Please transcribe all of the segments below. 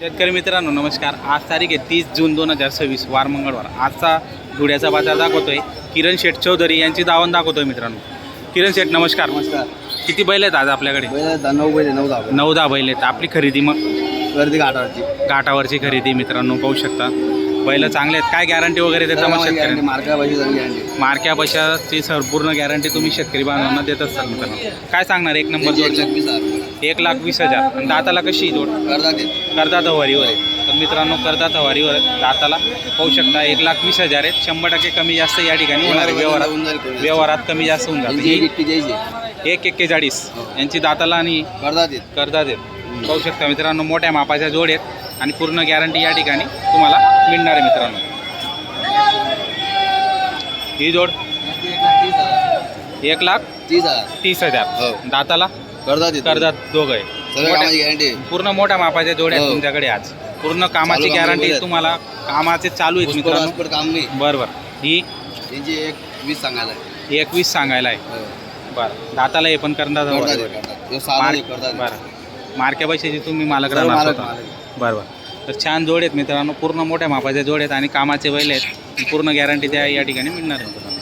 शेतकरी मित्रांनो नमस्कार। आज तारीख आहे 30 जून 2026 वार मंगळवार। आजचा धुळ्याचा बाजार दाखवतोय किरण शेठ चौधरी यांची दावण दाखवतोय मित्रांनो। किरण शेठ नमस्कार। नमस्कार। किती बैल आहेत आज आपल्याकडे? 9 बैल 9-10 बैल आहेत। आपली खरेदी मग गर्दी घाटावरची खरेदी मित्रांनो पाहू शकता। बैल चांगले आहेत। काय गॅरंटी वगैरे देता मग शेतकऱ्यांना? मार्क्या पैशाची संपूर्ण गॅरंटी तुम्ही शेतकरी बांधवांना देत असतात मित्रांनो। काय सांगणार एक नंबर जोड? 1,20,000। आणि दाताला कशी जोड? करदात हवारीवर आहे। तर मित्रांनो करदात हवारीवर दाताला पाहू शकता 1,20,000 आहेत। 100% कमी जास्त या ठिकाणी होणार आहे। व्यवहारात कमी जास्त होऊन जाते। 1,41 यांची दाताला आणि करदात आहेत। पाहू शकता मित्रांनो मोठ्या मापाच्या जोड आहेत आणि पूर्ण गॅरंटी या ठिकाणी तुम्हाला मिळणार आहे मित्रांनो। ही जोड 1,30,000 दाताला करदात दोघं आहे। पूर्ण मोठ्या मापाच्या जोड्या आहेत तुमच्याकडे आज। पूर्ण कामाची गॅरंटी तुम्हाला कामाचे चालू आहेत मित्रांनो। बरोबर। ही 1,20 सांगायला आहे। बरं दाताला हे पण करदात बरं। मार्क्या पैशाची तुम्ही मालक राहणार होता। बरोबर। तर छान जोड आहेत मित्रांनो। पूर्ण मोठ्या मापाच्या जोड आहेत आणि कामाचे बैल आहेत। पूर्ण गॅरंटी त्या या ठिकाणी मिळणार आहे मित्रांनो।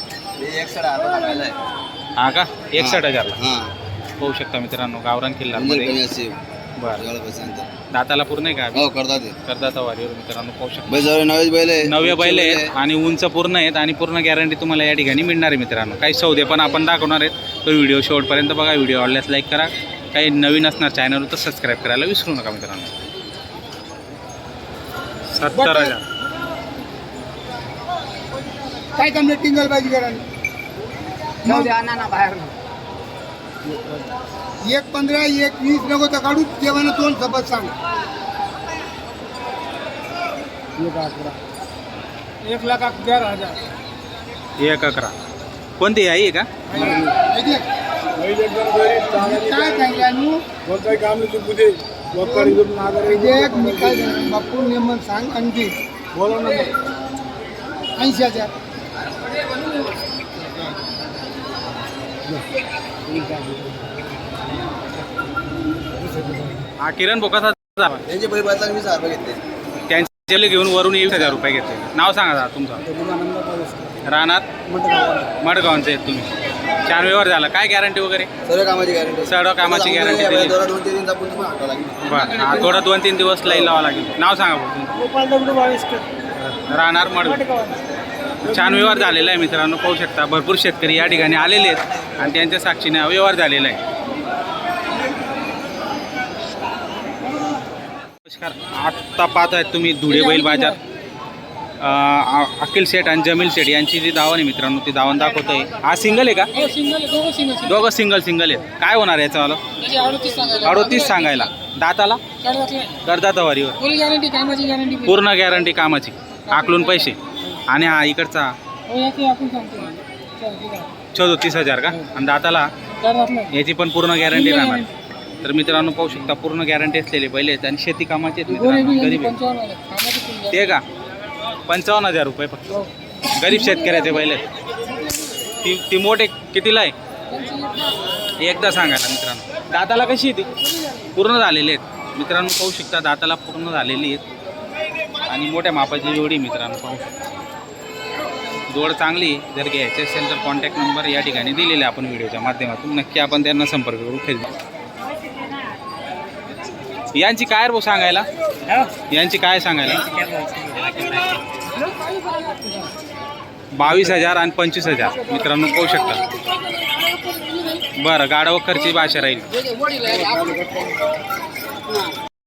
हा का 61,000 पाहू शकता मित्रांनो गावरान किल्ला बरं। दाताला पूर्ण आहे का? करदात वारीवर मित्रांनो पाहू शकता। नवे बैल आहेत आणि उंच पूर्ण आहेत आणि पूर्ण गॅरंटी तुम्हाला या ठिकाणी मिळणार आहे मित्रांनो। काही सौदे पण आपण दाखवणार आहेत। तो व्हिडिओ शेवटपर्यंत बघा। व्हिडिओ आवडल्यास लाईक करा। काही नवीन असणार चॅनल तर सबस्क्राईब करायला विसरू नका मित्रांनो। 70,000 काय कमी टिंगल पाहिजे करा बाहेर 1,15 1,20 नको तर काढू जेव्हा दोन सबत सांग 1,11,000 1,11 कोणती आहे का? काय सांगितलं काम बापू नेमन सांग आणखी बोला ना 80,000 हा किरण बोकाचा त्यांचे पैसे 20,000 रुपये घेतले। त्यांचे घेऊन वरून 1,000 रुपये घेतले। नाव सांगा तुमचं? राहणार मडगावचे आहेत तुम्ही। छान व्यवहार झाला। काय गॅरंटी वगैरे? सर्व कामाची गॅरंटी दिली। बरं हा थोडा 2-3 दिवस लाईन लावा लागेल। नाव सांगा तुमचं? राहणार मडगाव। छान व्यवहार झालेला आहे मित्रांनो पाहू शकता। भरपूर शेतकरी या ठिकाणी आलेले आहेत आणि त्यांच्या साक्षीने व्यवहार झालेला आहे। नमस्कार। आत्ता पाहत आहेत तुम्ही धुळे बैल बाजार। अखिल शेठ आणि जमील शेठ यांची जी दावण आहे मित्रांनो ती दावण दाखवतोय। हा सिंगल आहे का? दोघं सिंगल आहेत। काय होणार याचं मला? 38 सांगायला। दाताला करदात वारीवर पूर्ण गॅरंटी कामाची आकलून पैसे। आणि हा इकडचा 34,000 का? आणि दाताला याची पण पूर्ण गॅरंटी राहणार। तर मित्रांनो पाहू शकता पूर्ण गॅरंटी असलेले बैल आहेत आणि शेती कामाचे आहेत मित्रांनो। गरीब ते का 55,000 रुपये फक्त गरीब शेतकऱ्याचे बैल आहेत। ती मोठे कितीला आहे एकदा सांगायला मित्रांनो। दाताला कशी ती पूर्ण झालेली आहेत मित्रांनो पाहू शकता। दाताला पूर्ण झालेली आहेत आणि मोठ्या मापाची जोडी मित्रांनो पाहू शकता। जोड चांगली जर घ्यायची असेल तर कॉन्टॅक्ट नंबर या ठिकाणी दिलेले आपण व्हिडिओच्या माध्यमातून नक्की आपण त्यांना संपर्क करू खरेदी। यांची काय रो सांगायला? यांची काय सांगायला? 22,000 आणि 25,000 मित्रांनो पाहू शकता। बरं गाडा वखरची भाषा राहील।